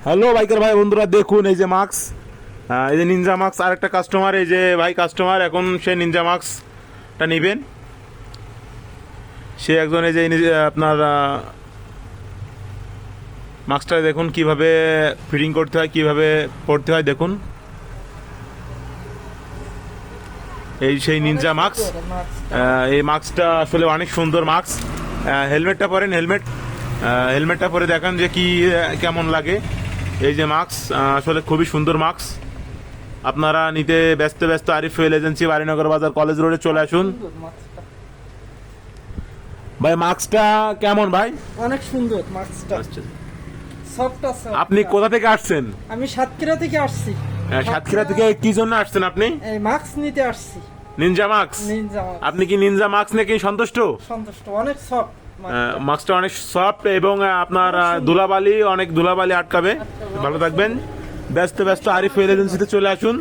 Hello biker ভাই বন্ধুরা, দেখুন এই যে মাস্ক, এই যে নিনজা মাস্ক। আর একটা কাস্টমার, এই যে ভাই কাস্টমার, এখন সে নিনজা মাস্কটা নেবেন। সে একজন, এই যে আপনার মাস্কটা দেখুন কিভাবে ফিটিং করতে হয়, কিভাবে পড়তে হয় দেখুন। এই সেই নিনজা মাস্ক। এই মাস্কটা আসলে অনেক সুন্দর মাস্ক। হেলমেটটা পরেন, হেলমেটটা পরে দেখান যে কি কেমন লাগে। এই যে মাস্ক আসলে খুবই সুন্দর মাস্ক। আপনারা নিতে ব্যস্ত ব্যস্ত আরিফ ফুয়েল এজেন্সি, বাড়িনগর বাজার, কলেজ রোডে চলে আসুন। ভাই মাস্কটা কেমন ভাই? অনেক সুন্দর মাস্কটা, সফট আছে। আপনি কোথা থেকে আসছেন? আমি সাতক্ষীরা থেকে আসছি। সাতক্ষীরা থেকে কি জন্য আসছেন আপনি? এই মাস্ক নিতে আসছি। Ninja mask. Ninja mask. আপনি কি নিনজা মাস্ক নিয়ে কি সন্তুষ্ট? সন্তুষ্ট, অনেক সফট। মাস্কটা অনেক সফট এবং আপনার অনেক ধুলাবালি আটকাবে। ভালো থাকবেন। ব্যস্ত ব্যস্ত আরিফ ফুয়েল এজেন্সিতে চলে আসুন।